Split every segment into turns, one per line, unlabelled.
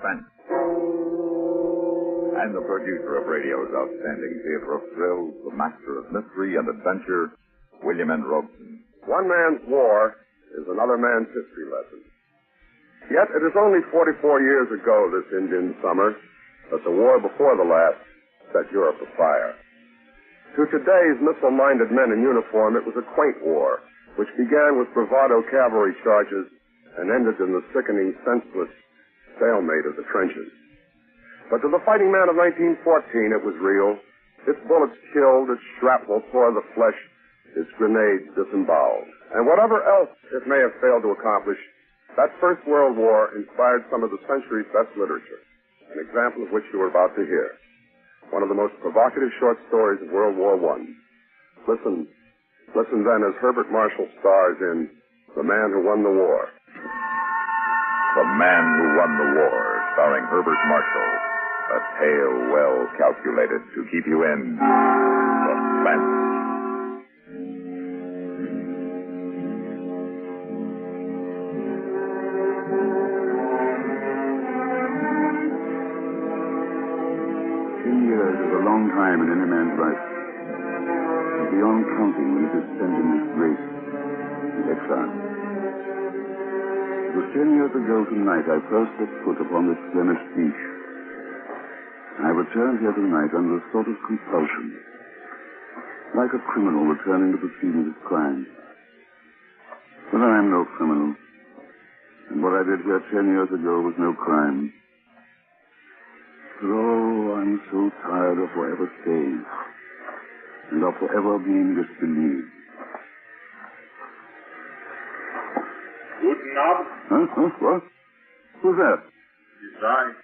suspense. And the producer of radio's outstanding theater of thrills, the master of mystery and adventure, William N. Robson.
One man's war is another man's history lesson. Yet it is only 44 years ago this Indian summer that the war before the last set Europe afire. To today's missile-minded men in uniform, it was a quaint war, which began with bravado cavalry charges and ended in the sickening, senseless stalemate of the trenches. But to the fighting man of 1914, it was real. Its bullets killed, its shrapnel tore the flesh, its grenades disemboweled. And whatever else it may have failed to accomplish, that First World War inspired some of the century's best literature, an example of which you are about to hear. One of the most provocative short stories of World War I. Listen then as Herbert Marshall stars in The Man Who Won the War.
The Man Who Won the War, starring Herbert Marshall. A tale well calculated to keep you in suspense.
Long time in any man's life, and beyond counting when it is spent in disgrace and exile. It was 10 years ago tonight I first set foot upon this Flemish beach. I returned here tonight under a sort of compulsion, like a criminal returning to the scene of his crime. But I am no criminal, and what I did here 10 years ago was no crime. Oh, I'm so tired of forever staying and of forever being disbelieved.
Guten Abend.
Huh? What? Who's that?
It's I.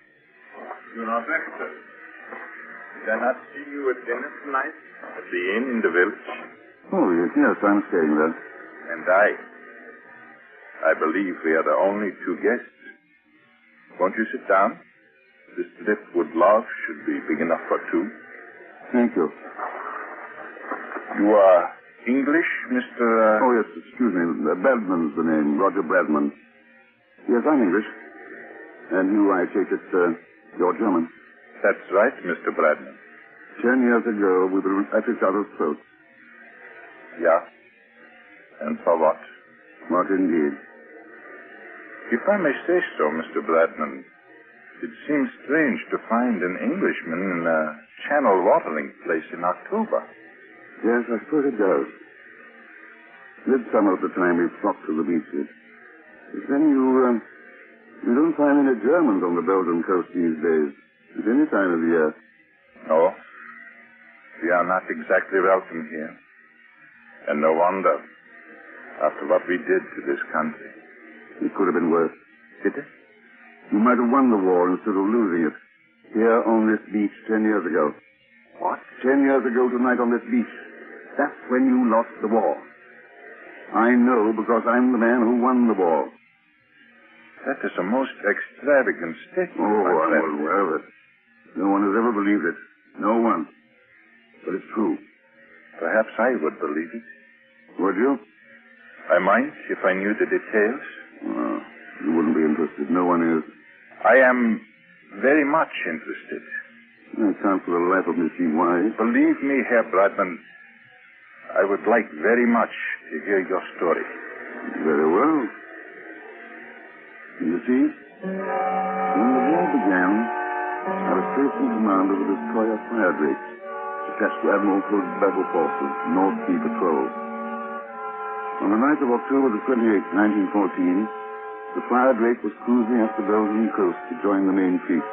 You're not Rector. Did I not see you at dinner tonight at the inn in the village?
Oh, yes, I'm staying there.
And I believe we are the only two guests. Won't you sit down? This driftwood log should be big enough for two.
Thank you.
You are English, Mr.
Oh, yes, excuse me. Bradman's the name, Roger Bradman. Yes, I'm English. And you, I take it, you're German.
That's right, Mr. Bradman.
10 years ago, we were at each other's throats.
Yeah. And for what?
What indeed?
If I may say so, Mr. Bradman, it seems strange to find an Englishman in a channel watering place in October.
Yes, I suppose it does. Midsummer of the time we flock to the beaches. But then you don't find any Germans on the Belgian coast these days, at any time of the year.
No. We are not exactly welcome here. And no wonder, after what we did to this country.
It could have been worse.
Did it?
You might have won the war instead of losing it. Here on this beach 10 years ago.
What?
10 years ago tonight on this beach. That's when you lost the war. I know because I'm the man who won the war.
That is a most extravagant statement.
Oh, I'm well aware of it. No one has ever believed it. No one. But it's true.
Perhaps I would believe it.
Would you?
I might if I knew the details.
Well, you wouldn't be interested. No one is.
I am very much interested.
I can't for the life of me see why.
Believe me, Herr Bradman, I would like very much to hear your story.
Very well. You see, when the war began, I was placed in command of the destroyer Fire Drake, attached to Admiral Hood's battle forces, North Sea Patrol. On the night of October the 28th, 1914, the Fire Drake was cruising up the Belgian coast to join the main fleet.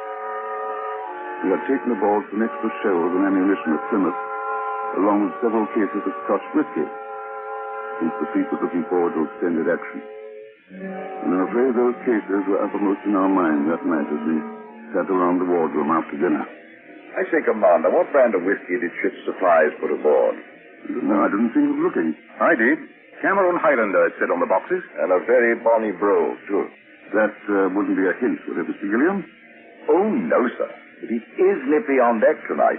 We had taken aboard some extra shells and ammunition at Plymouth, along with several cases of Scotch whiskey, since the fleet was looking forward to extended action. And I'm afraid those cases were uppermost in our minds that night as we sat around the wardroom after dinner.
I say, Commander, what brand of whiskey did ship's supplies put aboard?
No, I didn't think of looking.
I did. Cameron Highlander, it said on the boxes. And a very bonny brogue, too.
That wouldn't be a hint, would it, Mr. Gilliam?
Oh, no, sir. But it is nippy on deck tonight.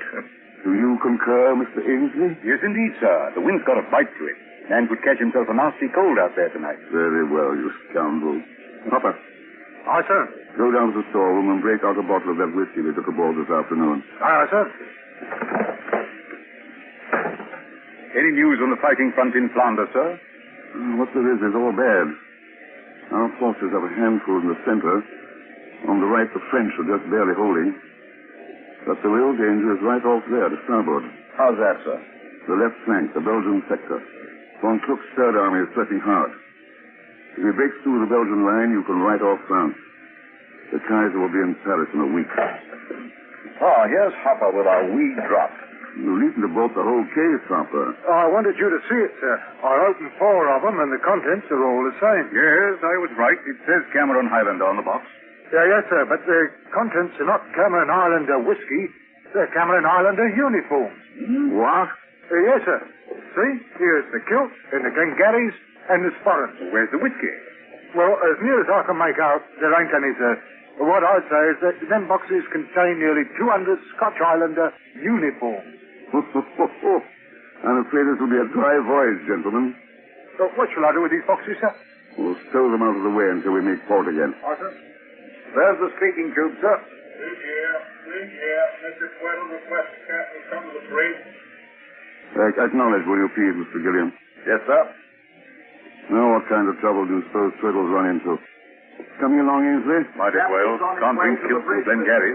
Do you concur, Mr. Ainsley?
Yes, indeed, sir. The wind's got a bite to it. Man could catch himself a nasty cold out there tonight.
Very well, you scoundrel. Hopper,
Aye, sir.
Go down to the storeroom and break out a bottle of that whiskey we took aboard this afternoon.
Aye, sir.
Any news on the fighting front in Flanders, sir?
What there is all bad. Our forces have a handful in the center. On the right, the French are just barely holding. But the real danger is right off there, to starboard.
How's that, sir?
The left flank, the Belgian sector. Von Kluck's Third Army is pressing hard. If he breaks through the Belgian line, you can write off France. The Kaiser will be in Paris in a week.
Oh, here's Hopper with our wee drop.
You needn't have bought the whole case, Hopper.
I wanted you to see it, sir. I opened 4 of them, and the contents are all the same.
Yes, I was right. It says Cameron Highlander on the box.
Yes, sir, but the contents are not Cameron Islander whiskey. They're Cameron Islander uniforms.
What?
Yes, sir. See? Here's the kilt, and the Glengarrys, and the sporrans.
Where's the whiskey?
Well, as near as I can make out, there ain't any, sir. What I'd say is that them boxes contain nearly 200 Scotch Islander uniforms.
I'm afraid this will be a dry voyage, gentlemen.
So what shall I do with these boxes, sir?
We'll stow them out of the way until we make port again.
Aye, sir.
There's the speaking tube, sir.
Mr. Tweddle requests the captain come to the bridge.
Acknowledge, will you please, Mr. Gilliam?
Yes, sir.
Now, what kind of trouble do you suppose Tweddle's run into? Coming along, Ainsley?
Might as well. Can't bring kilts from Glengarry.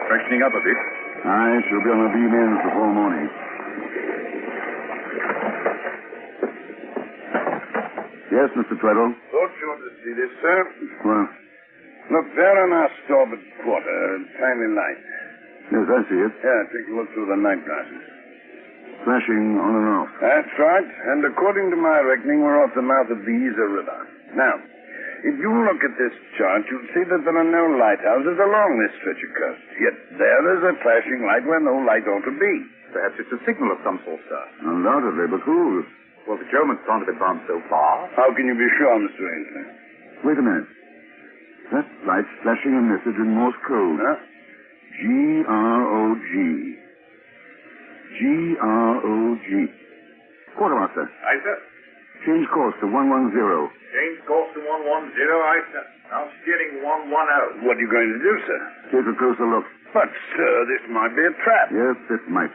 Freshening up a bit.
Aye, she'll be on the beam ends before morning. Yes, Mr. Tweddle?
Thought you ought to see this, sir.
Well,
Look, there on our starboard quarter, a tiny light.
yes, I see it.
Yeah, take a look through the night glasses.
Flashing on and off.
That's right. And according to my reckoning, we're off the mouth of the Yser River. Now, if you look at this chart, you'll see that there are no lighthouses along this stretch of coast. Yet there is a flashing light where no light ought to be.
Perhaps it's a signal of some sort, sir.
Undoubtedly, but whose?
Well, the Germans can't have advanced so far.
How can you be sure, Mr. Ainsley?
Wait a minute. That light's flashing a message in Morse code.
Huh?
G-R-O-G. G-R-O-G. Quartermaster,
Aye, sir.
change course to 110.
Change course to 110, aye, sir. Now steering 110.
What are you going to do, sir?
Take a closer look.
But, sir, this might be a trap.
Yes, it might.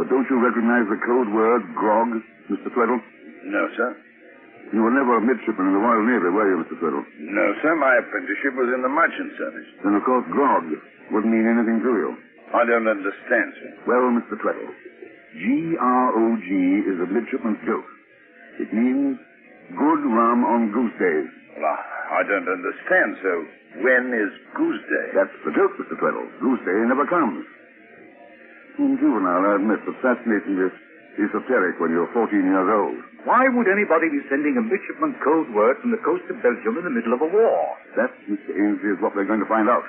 But don't you recognize the code word, grog, Mr. Tweddle?
No, sir.
You were never a midshipman in the Royal Navy, were you, Mr. Tweddle?
No, sir. My apprenticeship was in the merchant service.
Then, of course, grog wouldn't mean anything to you.
I don't understand, sir.
Well, Mr. Tweddle, G-R-O-G is a midshipman's joke. It means good rum on goose days.
Well, I don't understand, so when is Goose Day?
That's the joke, Mr. Tweddle. Goose day never comes. In juvenile, I admit that fascinatingly esoteric when you're 14 years old.
Why would anybody be sending a midshipman code word from the coast of Belgium in the middle of a war?
That, Mr. Ainsley, is what we're going to find out.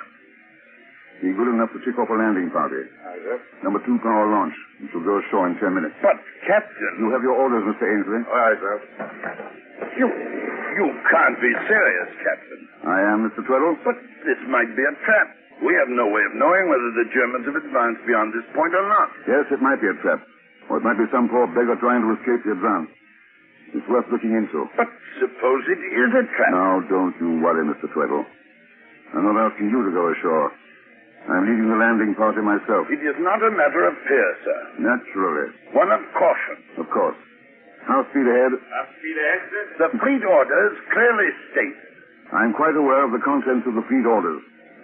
Be good enough to kick off a landing party.
Aye, sir.
Number 2 power launch. We shall go ashore in 10 minutes.
But, Captain...
You have your orders, Mr. Ainsley.
Aye, sir.
You can't be serious, Captain.
I am, Mr. Tweddle.
But this might be a trap. We have no way of knowing whether the Germans have advanced beyond this point or not.
Yes, it might be a trap. Or it might be some poor beggar trying to escape the advance. It's worth looking into.
But suppose it is a trap.
Now, don't you worry, Mr. Tweddle. I'm not asking you to go ashore. I'm leading the landing party myself.
It is not a matter of fear, sir.
Naturally.
One of caution.
Of course. House speed ahead.
Speed ahead, sir.
The fleet orders clearly state.
I'm quite aware of the contents of the fleet orders.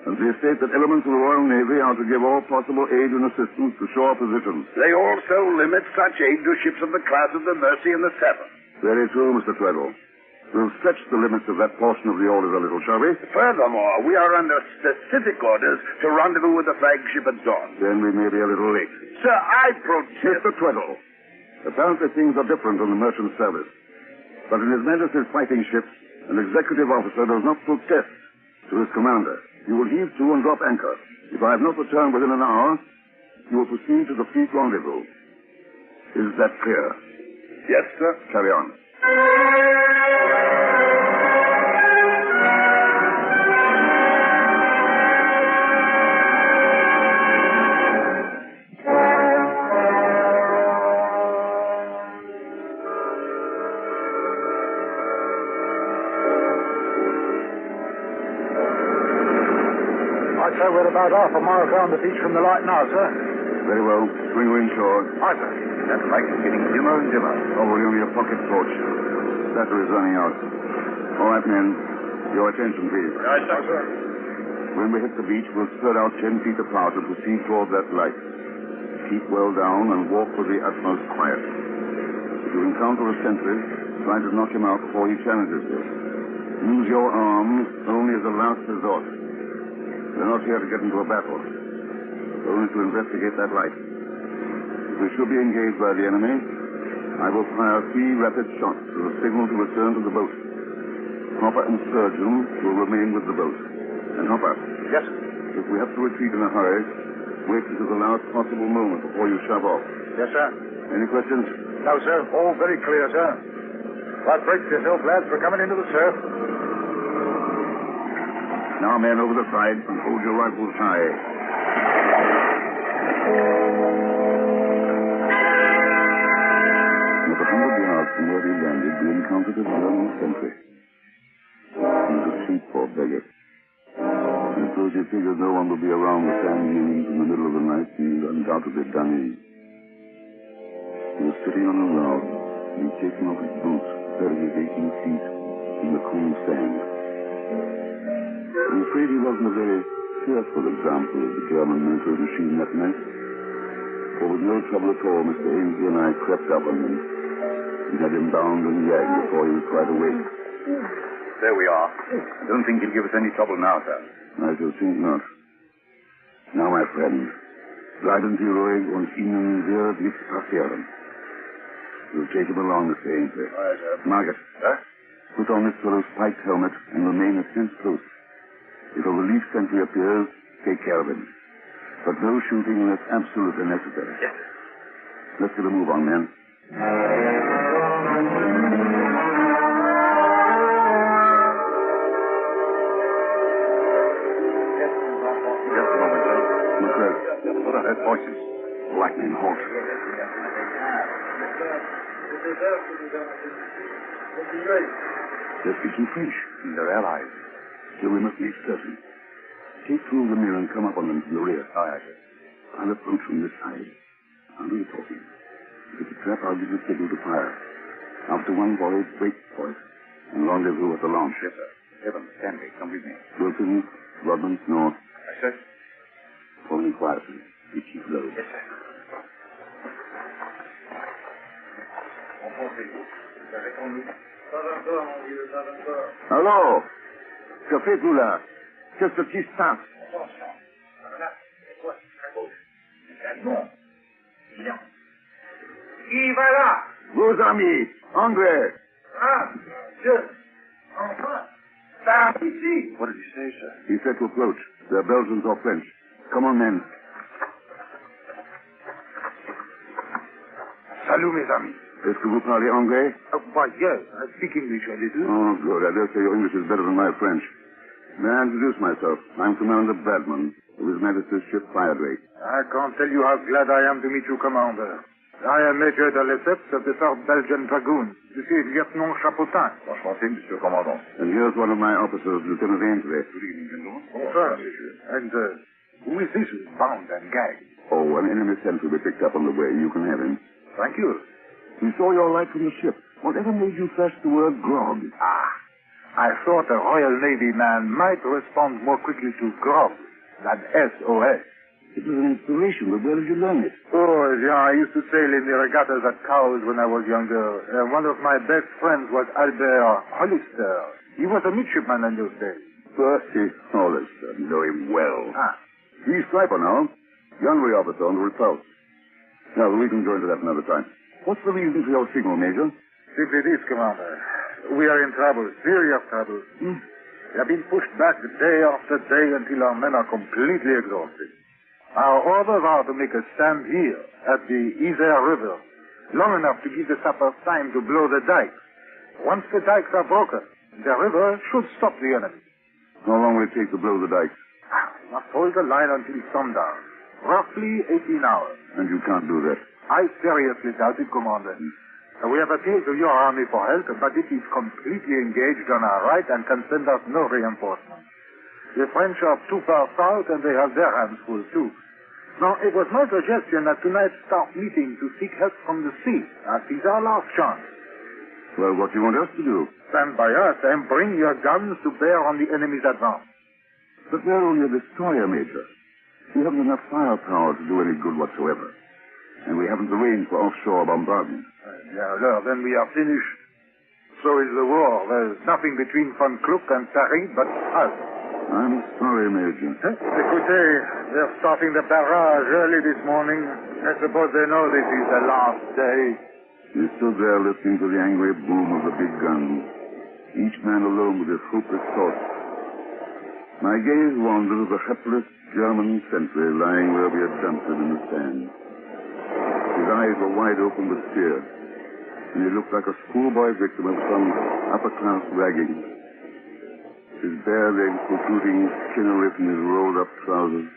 And they state that elements of the Royal Navy are to give all possible aid and assistance to shore positions.
They also limit such aid to ships of the class of the Mercy and the Severn.
Very true, Mr. Tweddle. We'll stretch the limits of that portion of the orders a little, shall we?
Furthermore, we are under specific orders to rendezvous with the flagship at dawn.
Then we may be a little late.
Sir, I protest.
Mr. Tweddle, apparently things are different on the merchant service. But in His Majesty's fighting ships, an executive officer does not protest to his commander. You will heave to and drop anchor. If I have not returned within an hour, you will proceed to the fleet rendezvous. Is that clear?
Yes, sir.
Carry on.
sir. We're about half a mile down the beach from the light now, sir.
Very well. Bring her inshore.
Aye, sir.
That light is getting dimmer and dimmer.
Oh, we're only a pocket torch. Battery's running out. All right, men. Your attention, please.
Aye, sir.
When we hit the beach, we'll spread out 10 feet apart and proceed toward that light. Keep well down and walk with the utmost quiet. If you encounter a sentry, try to knock him out before he challenges you. Use your arms only as a last resort. We're not here to get into a battle, only to investigate that light. If we should be engaged by the enemy, I will fire 3 rapid shots as a signal to return to the boat. Hopper and Sturgeon will remain with the boat. And Hopper.
Yes, sir.
If we have to retreat in a hurry, wait until the last possible moment before you shove off.
Yes, sir.
Any questions?
No, sir. All very clear, sir. But brace yourself, lads. We're coming into the surf.
Now, men, over the side and hold your rifles high. Not 100 yards from where we landed, we encountered a German sentry. He was asleep, poor beggar. I suppose he figured no one would be around the sand dunes in the middle of the night, and he'd undoubtedly done in. He was sitting on a log, and he'd taken off his boots, 30 or 18 feet in the cool sand. I'm afraid he wasn't a very cheerful example of the German military machine that night. For with no trouble at all, Mr. Ainsley and I crept up on him and had him bound and gagged before he was quite awake.
There we are. I don't think he'll give us any trouble now, sir.
I shall think not. Now, my friend, bleiben Sie ruhig und Ihnen wird nichts passieren. We'll take him along, Mr. Ainsley.
Aye, sir.
Margaret, put on this fellow's spiked helmet and remain a tense close. If a relief sentry appears, take care of him. But no shooting unless absolutely necessary.
Yes.
Let's get a move on, men.
Just a moment, sir.
Look there.
What are those voices?
Lightning halt. They're speaking French.
They're allies.
Still, we must be certain. Take 2 of the men and come up on them from the rear.
Aye, sir.
I'll approach from this side. I'll do the talking. If it's a trap, I'll give the signal to fire. After one volley, wait for it. And rendezvous at the launch.
Yes, sir. Evans, Stanley, come with me.
Wilson, Rodman, North.
Aye, sir.
Follow me quietly. Be keep low.
Yes, sir.
Allô? Que faites-vous là? Qu'est-ce qui se passe?
Qui va là?
Vos amis, anglais.
Ah, monsieur. Enfin. Par ici.
What did he say, sir?
He said to approach. They're Belgians or French. Come on, men.
Salut, mes amis.
Est-ce que vous parlez anglais?
Why, yes. I speak English a little.
Oh, good. I dare say your English is better than my French. May I introduce myself? I'm Commander Badman of His Majesty's ship Firedrake.
I can't tell you how glad I am to meet you, Commander. I am Major de Lesseps of the 3rd Belgian Dragoons. This is Lieutenant Chapotin.
Enchanté, Monsieur Commandant.
And here's one of my officers, Lieutenant Ainsley.
Good evening, gentlemen.
Sir. And who is this bound and gagged?
Oh, an enemy sentry we picked up on the way. You can have him.
Thank you.
We saw your light from the ship. Whatever made you flash the word grog?
I thought a Royal Navy man might respond more quickly to grog than SOS.
It was an inspiration, but where did you learn it?
Oh, yeah, I used to sail in the regattas at Cowes when I was younger. One of my best friends was Albert Hollister. He was a midshipman in those days.
Percy Hollister. Know him well. He's striper now. Gunnery officer on the Repulse. Now, we can go into that another time. What's the reason for your signal, Major?
Simply this, Commander. We are in trouble, serious trouble. We have been pushed back day after day until our men are completely exhausted. Our orders are to make a stand here at the Isère River, long enough to give the sappers time to blow the dikes. Once the dikes are broken, the river should stop the enemy.
How long will it take to blow the dikes?
We must hold the line until sundown. Roughly 18 hours.
And you can't do that.
I seriously doubt it, Commander. We have appealed to your army for help, but it is completely engaged on our right and can send us no reinforcements. The French are too far south, and they have their hands full, too. Now, it was my suggestion that tonight start meeting to seek help from the sea, as is our last chance.
Well, what do you want us to do?
Stand by us and bring your guns to bear on the enemy's advance.
But we're only a destroyer, Major. We haven't enough firepower to do any good whatsoever. And we haven't the range for offshore bombardment.
Then we are finished. So is the war. There's nothing between Von Kluck and Paris but us.
I'm sorry, Major.
Écoutez, they're starting the barrage early this morning. I suppose they know this is the last day.
We stood there listening to the angry boom of the big guns, each man alone with his hopeless thoughts. My gaze wandered to the hapless German sentry lying where we had dumped him in the sand. His eyes were wide open with fear, and he looked like a schoolboy victim of some upper-class ragging. His bare legs protruding skinnerly from his rolled-up trousers.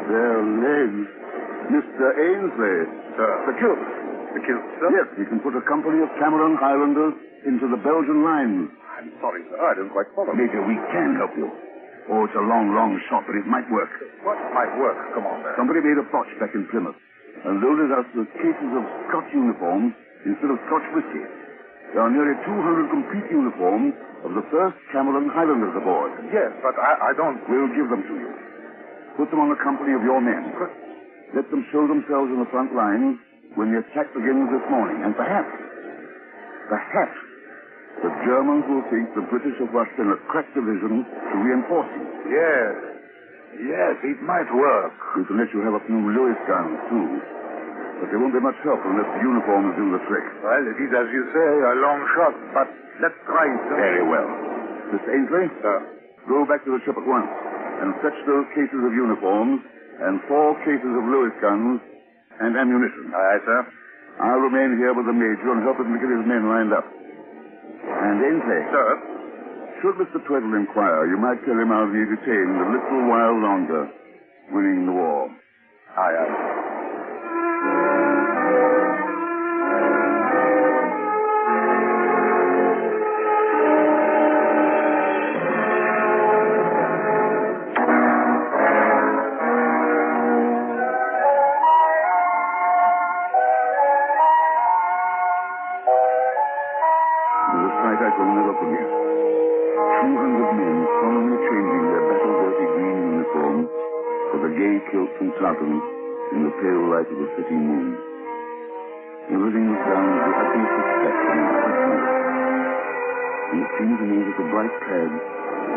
Bare legs? Mr. Ainsley.
Sir. The kilt. The kilt, sir?
Yes, he can put a company of Cameron Highlanders into the Belgian lines.
I'm sorry, sir. I didn't quite follow.
Major, we can help you. Oh, it's a long, long shot, but it might work.
What might work? Come on, sir.
Somebody made a botch back in Plymouth and loaded us with cases of Scotch uniforms instead of Scotch whiskey. There are nearly 200 complete uniforms of the first Cameron Highlanders aboard.
Yes, but I don't...
We'll give them to you. Put them on a company of your men. Let them show themselves in the front lines when the attack begins this morning. And perhaps, the Germans will think the British have rushed in a crack division to reinforce you.
Yes, it might work.
We can let you have a few Lewis guns, too. But they won't be much help unless the uniforms do the trick.
Well, it is, as you say, a long shot, but let's try it, sir.
Very well. Mr. Ainsley?
Sir.
Go back to the ship at once and fetch those cases of uniforms and 4 cases of Lewis guns and ammunition.
Aye, sir.
I'll remain here with the Major and help him to get his men lined up. And Ainsley.
Sir.
Should Mr. Tweddle inquire, you might tell him I'll be detained a little while longer, winning the war.
Aye.
In the pale light of the city moon. Everything was done with the utmost respect and intention. And it seemed to me that the bright clad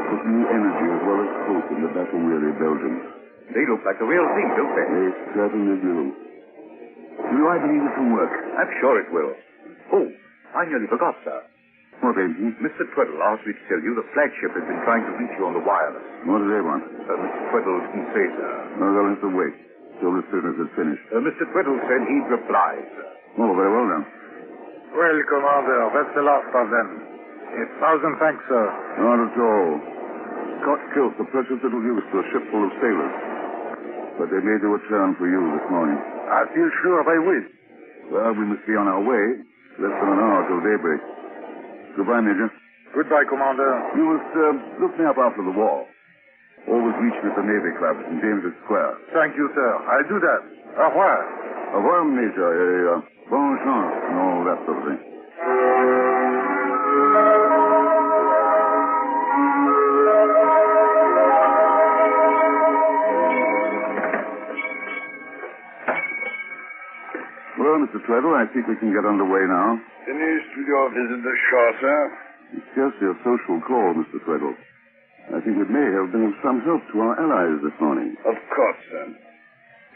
put new energy as well as hope in the battle-weary Belgians.
They look like the real thing, don't they?
They certainly do. I believe it can work.
I'm sure it will. Oh, I nearly forgot, sir.
What, Agent?
Mr. Tweddle asked me to tell you the flagship has been trying to reach you on the wireless.
What do they want?
Mr. Tweddle didn't say, sir.
No, they'll have to wait till the business is finished.
Mr. Tweddle said he'd reply, sir.
Oh, very well, then.
Well, Commander, that's the last of them. 1,000 thanks, sir.
Not at all. Scott kilts are precious little use to a ship full of sailors. But they may do a turn for you this morning.
I feel sure they will.
Well, we must be on our way. Less than an hour till daybreak. Goodbye, Major.
Goodbye, Commander.
You must look me up after the war. Always reach me at the Navy Club in James's Square.
Thank you, sir. I'll do that. Au revoir.
Au revoir, Major. Bon chance and all that sort of thing. Well, Mr. Tweddle, I think we can get underway now.
Finished with your visit ashore, sir?
It's scarcely a social call, Mr. Tweddle. I think it may have been of some help to our allies this morning.
Of course, sir.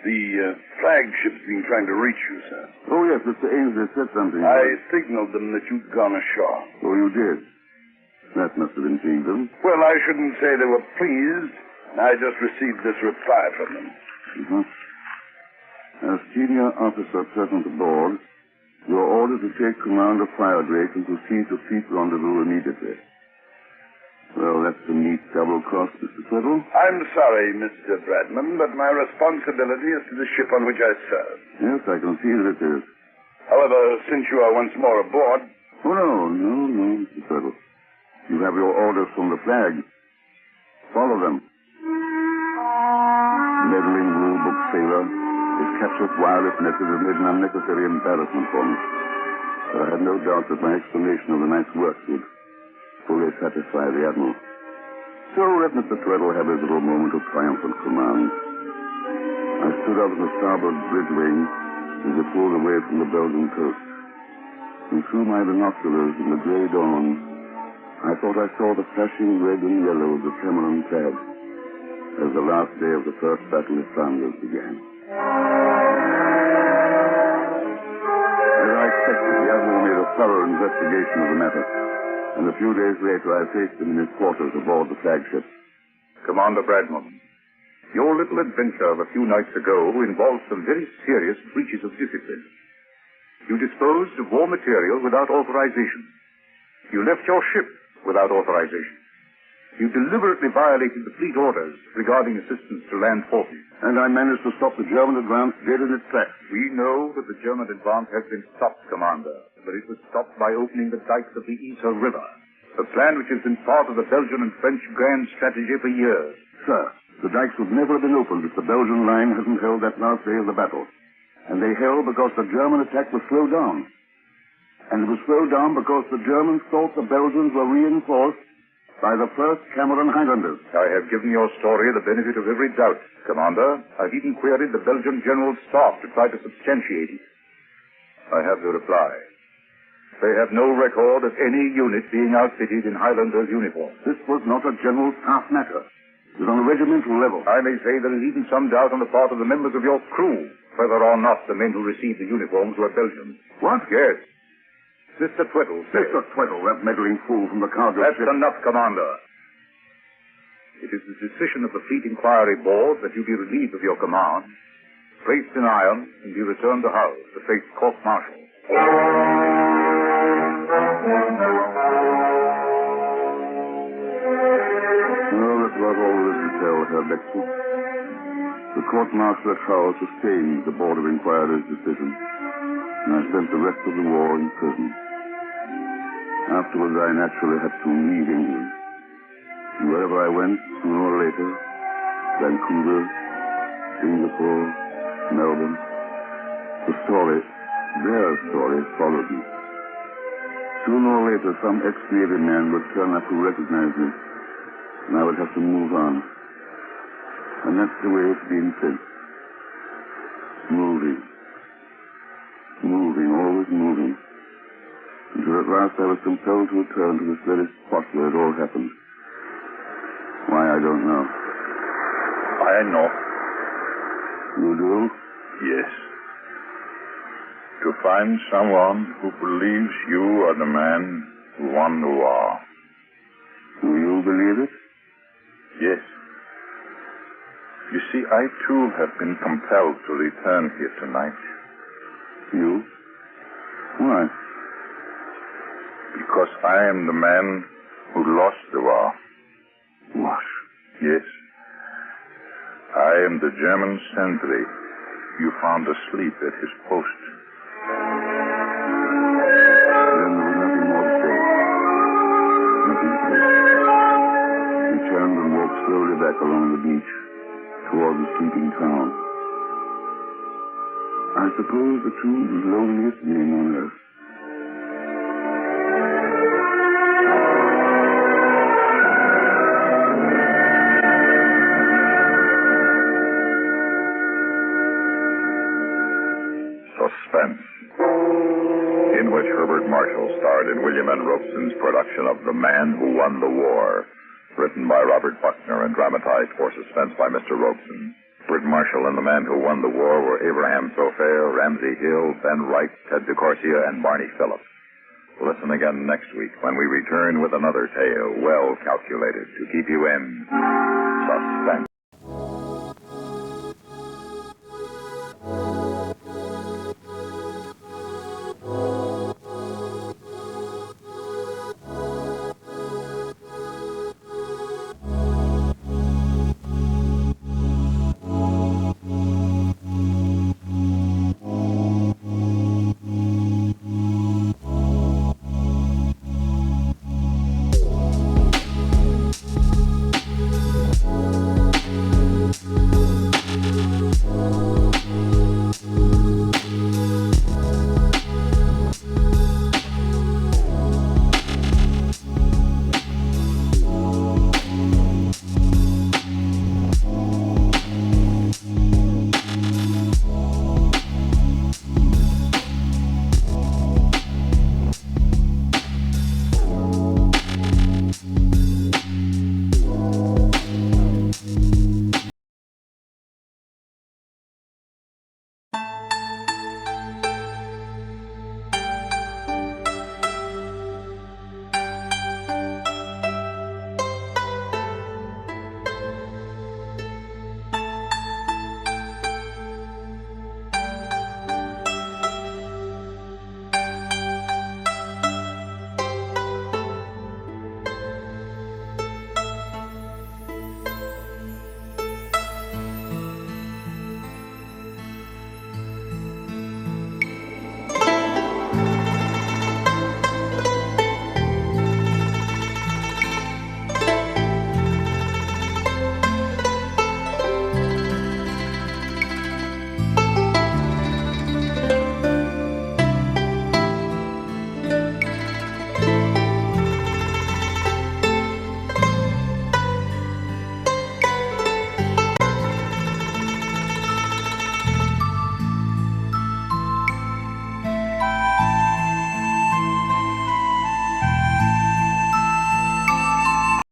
The flagship's been trying to reach you, sir.
Oh, yes, Mr. Ainsley said something.
I signaled them that you'd gone ashore.
Oh, you did? That must have intrigued them.
Well, I shouldn't say they were pleased. I just received this reply from them.
Mm-hmm. As senior officer present aboard, you are ordered to take command of Firedrake and proceed to Fleet Rendezvous immediately. Well, that's a neat double cross, Mr. Tweddle.
I'm sorry, Mr. Bradman, but my responsibility is to the ship on which I serve.
Yes, I can see that it is.
However, since you are once more aboard...
Oh, no, Mr. Tweddle. You have your orders from the flag. Follow them. Meddling rule-book sailor, his captious wireless message has made an unnecessary embarrassment for me. But I had no doubt that my explanation of the night's work would fully satisfy the Admiral. So let Mr. Tweddle have his little moment of triumphant command. I stood up in the starboard bridge wing as it pulled away from the Belgian coast. And through my binoculars in the gray dawn, I thought I saw the flashing red and yellow of the Cameron flag as the last day of the First Battle of Flanders began. As I expected, the Admiral made a thorough investigation of the matter, and a few days later I faced him in his quarters aboard the flagship.
Commander Bradman, your little adventure of a few nights ago involved some very serious breaches of discipline. You disposed of war material without authorization. You left your ship without authorization. You deliberately violated the fleet orders regarding assistance to land forces.
And I managed to stop the German advance dead in its tracks.
We know that the German advance has been stopped, Commander, but it was stopped by opening the dikes of the Yser River, a plan which has been part of the Belgian and French grand strategy for years.
Sir, the dikes would never have been opened if the Belgian line hadn't held that last day of the battle. And they held because the German attack was slowed down. And it was slowed down because the Germans thought the Belgians were reinforced by the 1st Cameron Highlanders.
I have given your story the benefit of every doubt, Commander. I've even queried the Belgian General Staff to try to substantiate it. I have the reply. They have no record of any unit being outfitted in Highlanders' uniforms.
This was not a General Staff matter. It was on a regimental level.
I may say there is even some doubt on the part of the members of your crew whether or not the men who received the uniforms were Belgians.
What?
Yes. Mr. Tweddle says...
Mr. Tweddle, that meddling fool from the cargo
That's
ship...
enough, Commander. It is the decision of the Fleet Inquiry Board that you be relieved of your command, placed in irons, and be returned to Hull to face court-martial.
Well, that was all there is to tell, Herr Bexel. The court-martial at Hull sustained the Board of Inquiry's decision, and I spent the rest of the war in prison. Afterwards, I naturally had to leave England. And wherever I went, sooner or later, Vancouver, Singapore, Melbourne, the story, their story, followed me. Sooner or later, some ex-Navy man would turn up to recognize me, and I would have to move on. And that's the way it's been since. Moving. Moving, always moving. Until at last I was compelled to return to this very spot where it all happened. Why, I don't know.
I know.
You do?
Yes. To find someone who believes you are the man who won the war.
Do you believe it?
Yes. You see, I too have been compelled to return here tonight.
You? Why?
Because I am the man who lost the war.
What?
Yes. I am the German sentry you found asleep at his post.
Then there was nothing more to say. Nothing to say. He turned and walked slowly back along the beach toward the sleeping town. I suppose the truth is loneliest being on earth.
Suspense, in which Herbert Marshall starred in William N. Robeson's production of The Man Who Won the War, written by Robert Buckner and dramatized for suspense by Mr. Robeson. Herbert Marshall and The Man Who Won the War were Abraham Sofair, Ramsey Hill, Ben Wright, Ted DeCorsia, and Barney Phillips. Listen again next week when we return with another tale well calculated to keep you in suspense.